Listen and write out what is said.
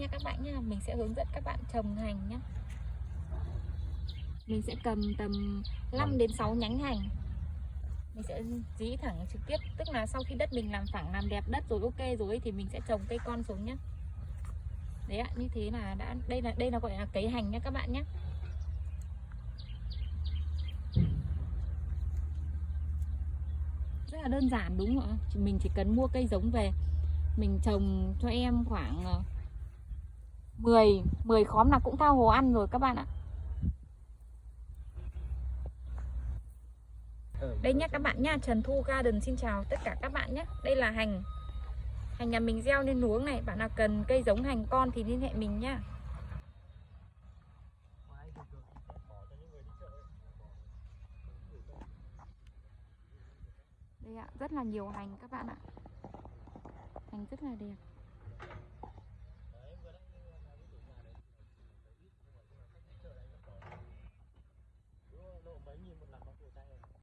nha các bạn nhá. Mình sẽ hướng dẫn các bạn trồng hành nhá. Mình sẽ cầm tầm 5 đến 6 nhánh hành. Mình sẽ dí thẳng trực tiếp, tức là sau khi đất mình làm phẳng, làm đẹp đất rồi, ok rồi ấy, thì mình sẽ trồng cây con xuống nhá. Đấy ạ, như thế là đã, đây là gọi là cấy hành nhá các bạn nhé. Rất là đơn giản đúng không ạ? Mình chỉ cần mua cây giống về, mình trồng cho em khoảng 10 khóm là cũng tha hồ ăn rồi các bạn ạ. Đây nhá các bạn nhá, Trần Thu Garden xin chào tất cả các bạn nhé. Đây là hành nhà mình gieo lên luống này. Bạn nào cần cây giống hành con thì liên hệ mình nhá. Đây ạ, rất là nhiều hành các bạn ạ. Hành rất là đẹp.